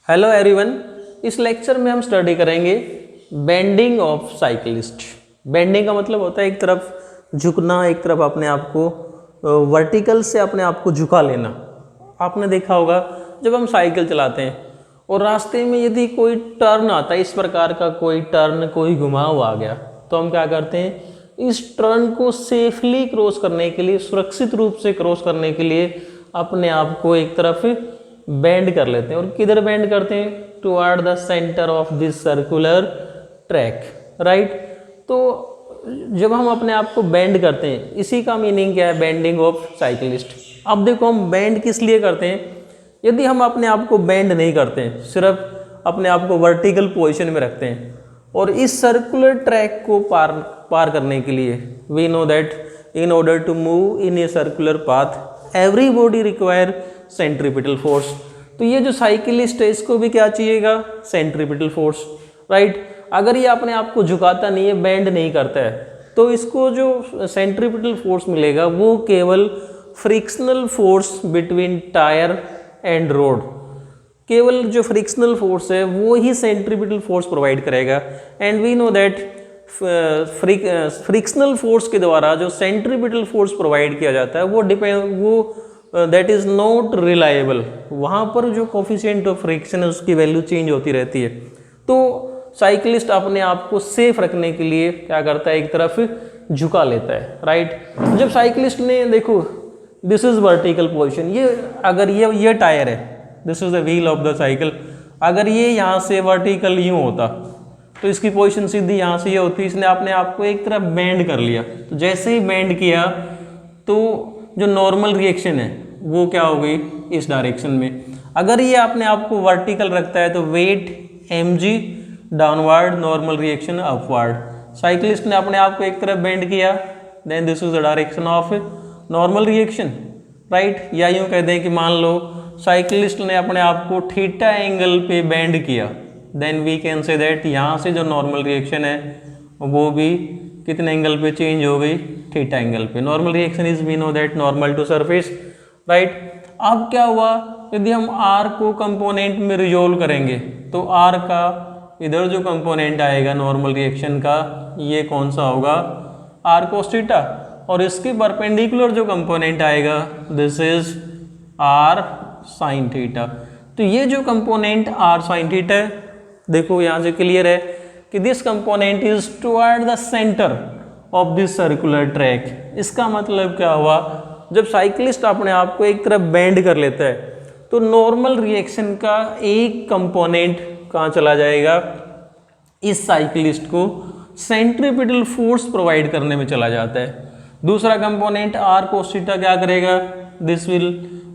Hello everyone, इस lecture में हम स्टडी करेंगे बेंडिंग ऑफ साइकिलिस्ट। बेंडिंग का मतलब होता है एक तरफ झुकना, एक तरफ अपने आप को वर्टिकल से अपने आप को झुका लेना। आपने देखा होगा जब हम साइकिल चलाते हैं और रास्ते में यदि कोई टर्न आता है, इस प्रकार का कोई टर्न, कोई घुमाव आ गया, तो हम क्या करते हैं, इस टर्न को सेफली क्रॉस करने के लिए, सुरक्षित रूप से क्रॉस करने के लिए अपने आप को एक तरफ बेंड कर लेते हैं। और किधर बेंड करते हैं? Toward the centre of this circular track, right. तो जब हम अपने आप को बेंड करते हैं, इसी का मीनिंग क्या है, बेंडिंग ऑफ साइकिलिस्ट। अब देखो हम बेंड किस लिए करते हैं। यदि हम अपने आप को बेंड नहीं करते हैं, सिर्फ अपने आप को वर्टिकल पोजीशन में रखते हैं और इस सर्कुलर ट्रैक को पार करने के लिए, we know that in order to move in a circular path every body require centripetal force. तो ये जो साइकिलिस्ट है, इसको भी क्या चाहिएगा? Centripetal force, right. अगर ये अपने आप को झुकाता नहीं है, बेंड नहीं करता है, तो इसको जो सेंट्रीपिटल फोर्स मिलेगा वो केवल frictional force between tyre and road, केवल जो फ्रिक्शनल फोर्स है वो ही सेंट्रीपिटल फोर्स प्रोवाइड करेगा। And we know that frictional force के द्वारा जो सेंट्रीपिटल फोर्स प्रोवाइड किया जाता है वो दैट इज़ नॉट रिलायबल। वहाँ पर जो कोफिशिएंट ऑफ फ्रिक्शन है उसकी वैल्यू चेंज होती रहती है। तो साइकिलिस्ट अपने आप को सेफ रखने के लिए क्या करता है, एक तरफ झुका लेता है, राइट। जब साइकिलिस्ट ने, देखो दिस इज वर्टिकल पोजीशन, ये अगर ये टायर है, this is the wheel of the cycle, अगर ये यहाँ से वर्टिकल यूँ होता तो इसकी पोजीशन सीधी यहाँ से ये होती। इसने अपने आप को एक तरफ बेंड कर लिया, तो जैसे ही बेंड किया तो जो नॉर्मल रिएक्शन है वो क्या हो गई, इस डायरेक्शन में। अगर ये अपने आप को वर्टिकल रखता है तो weight mg downward, normal reaction upward. Cyclist ने अपने आप को एक तरफ बेंड किया, then this is the direction of normal reaction, right. या यूँ कह दें कि मान लो साइकिलिस्ट ने अपने आप को थीटा एंगल पे बेंड किया, then we can say that यहाँ से जो नॉर्मल रिएक्शन है वो भी कितने एंगल पे चेंज हो गई, थीटा एंगल पे। Normal reaction is we know that normal to surface, right. अब क्या हुआ, यदि हम r को कंपोनेंट में रिजोल्व करेंगे तो r का इधर जो कंपोनेंट आएगा नॉर्मल रिएक्शन का, ये कौन सा होगा, r cos थीटा, और इसके परपेंडिकुलर जो कंपोनेंट आएगा this is r sin theta. तो ये जो कंपोनेंट r sin थीटा है, देखो यहाँ से क्लियर है कि this component is toward the centre of this circular track. इसका मतलब क्या हुआ, जब साइकिलिस्ट अपने आप को एक तरफ बेंड कर लेता है तो नॉर्मल रिएक्शन का एक कंपोनेंट कहाँ चला जाएगा, इस साइकिलिस्ट को सेंट्रीपिटल फोर्स प्रोवाइड करने में चला जाता है। दूसरा कंपोनेंट r cos थीटा क्या करेगा, this will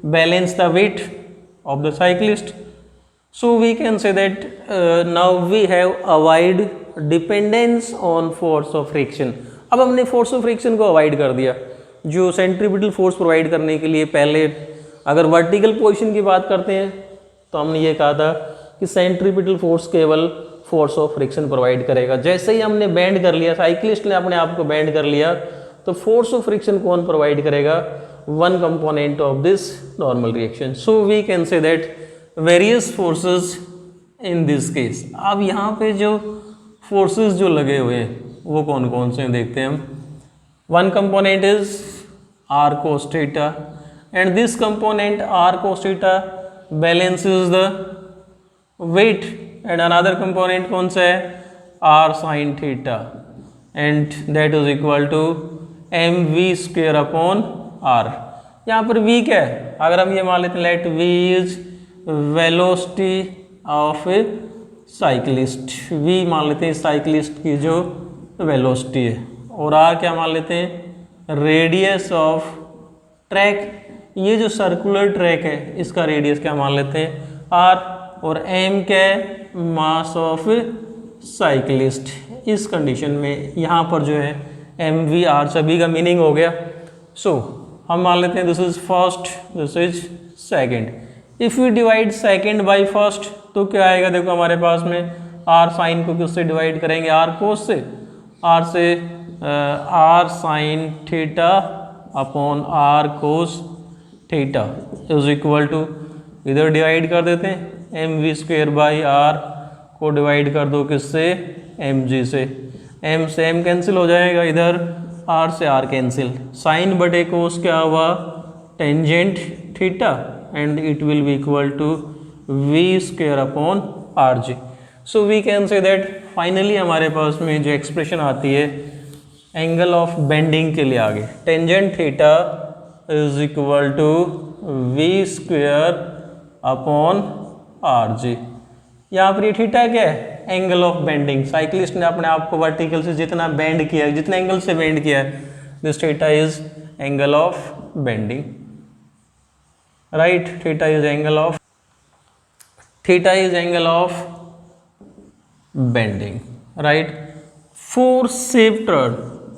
balance the weight of the cyclist. So we can say that now we have avoid dependence on force of friction. अब हमने फोर्स ऑफ फ्रिक्शन को अवॉइड कर दिया, जो सेंट्रीपिटल फोर्स प्रोवाइड करने के लिए। पहले अगर वर्टिकल पोजीशन की बात करते हैं तो हमने ये कहा था कि सेंट्रीपिटल फोर्स केवल फोर्स ऑफ फ्रिक्शन प्रोवाइड करेगा। जैसे ही हमने बेंड कर लिया, साइकिलिस्ट ने अपने आप को बेंड कर लिया, तो फोर्स ऑफ फ्रिक्शन कौन प्रोवाइड करेगा, one component of this normal reaction. So we can say that various forces in this case. अब यहाँ पे जो फोर्सेस जो लगे हुए हैं वो कौन कौन से हैं देखते हैं हम। One component is r cos theta and this component r cos theta balances the weight, and another component कौन सा है, r sin theta, and that is equal to mv square upon r। यहाँ पर v क्या है, अगर हम ये मान लेते हैं let v is velocity of a cyclist, v मान लेते हैं साइकिलिस्ट की जो वेलोसिटी है, और r क्या मान लेते हैं, रेडियस ऑफ ट्रैक। ये जो सर्कुलर ट्रैक है इसका रेडियस क्या मान लेते हैं, r, और m क्या है, मास ऑफ साइकिलिस्ट। इस कंडीशन में यहाँ पर जो है एम वी आर सभी का मीनिंग हो गया। सो हम मान लेते हैं this is first, this is second. If you divide second by first तो क्या आएगा, देखो हमारे पास में r साइन को किससे डिवाइड करेंगे, r कोस से, r से r sine theta upon r cos theta is equal to, इधर डिवाइड कर देते हैं mv²/r को डिवाइड कर दो किससे, mg से, m से m कैंसिल हो जाएगा, इधर r से r कैंसिल, साइन बटे कोस क्या हुआ, tangent theta, and it will be equal to v²/rg। So we can say that finally हमारे पास में जो एक्सप्रेशन आती है एंगल ऑफ बेंडिंग के लिए आगे, tangent theta is equal to v²/rg। यहाँ पर ये थीटा क्या है, एंगल ऑफ बेंडिंग। साइक्लिस्ट ने अपने आप को वर्टिकल से जितना बेंड किया है, जितने एंगल से बेंड किया है, this theta is angle of bending, right. Theta is angle of bending, right. For safe turn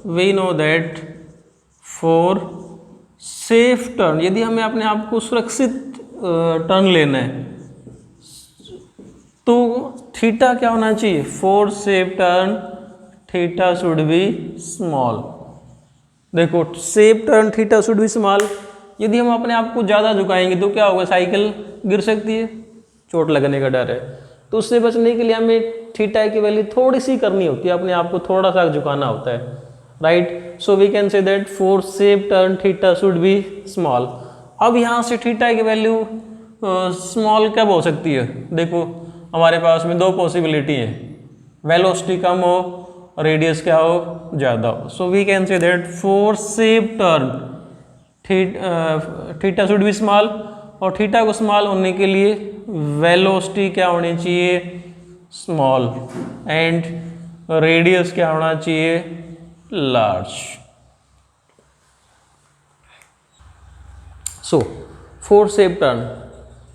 we know that for safe turn, यदि हमें अपने आप को सुरक्षित टर्न लेना है तो थीटा क्या होना चाहिए, for safe turn theta should be small. देखो safe turn theta should be small, यदि हम अपने आप को ज़्यादा झुकाएंगे तो क्या होगा, साइकिल गिर सकती है, चोट लगने का डर है। तो उससे बचने के लिए हमें थीटा की वैल्यू थोड़ी सी करनी होती है, अपने आप को थोड़ा सा झुकाना होता है, right. So we can say that for safe turn theta should be small. अब यहाँ से थीटा की वैल्यू स्मॉल कब हो सकती है, देखो हमारे पास में दो पॉसिबिलिटी है, वेलोसिटी कम हो, रेडियस क्या हो, ज़्यादा हो। So we can say that for safe turn theta should be small, और थीटा को स्मॉल होने के लिए वेलोसिटी क्या होनी चाहिए, स्मॉल, एंड रेडियस क्या होना चाहिए, large. So for safe turn,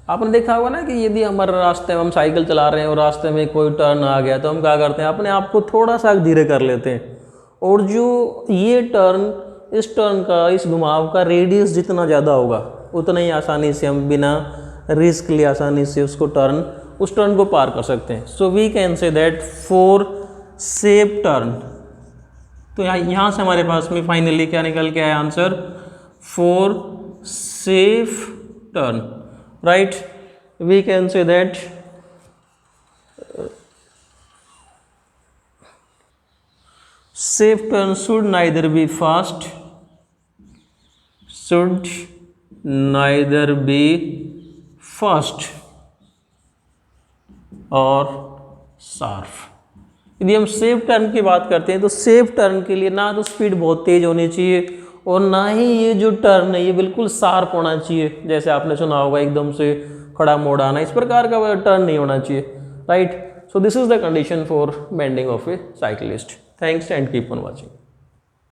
आपने देखा होगा ना कि यदि हमारे रास्ते में हम साइकिल चला रहे हैं और रास्ते में कोई टर्न आ गया तो हम क्या करते हैं, अपने आप को थोड़ा सा धीरे कर लेते हैं, और जो ये टर्न, इस टर्न का, इस घुमाव का रेडियस जितना ज़्यादा होगा उतना ही आसानी से हम बिना रिस्क लिए आसानी से उस टर्न को पार कर सकते हैं। So we can say that for safe turn, तो यहाँ से हमारे पास में फाइनली क्या निकल के आया answer, for safe turn, right. We can say that safe turn should neither be fast, और शार्प। यदि हम सेफ टर्न की बात करते हैं तो सेफ टर्न के लिए ना तो स्पीड बहुत तेज होनी चाहिए और ना ही ये जो टर्न है ये बिल्कुल शार्प होना चाहिए, जैसे आपने सुना होगा एकदम से खड़ा मोड़ आना, इस प्रकार का टर्न नहीं होना चाहिए, right. So this is the condition for bending of A cyclist. Thanks and keep on watching.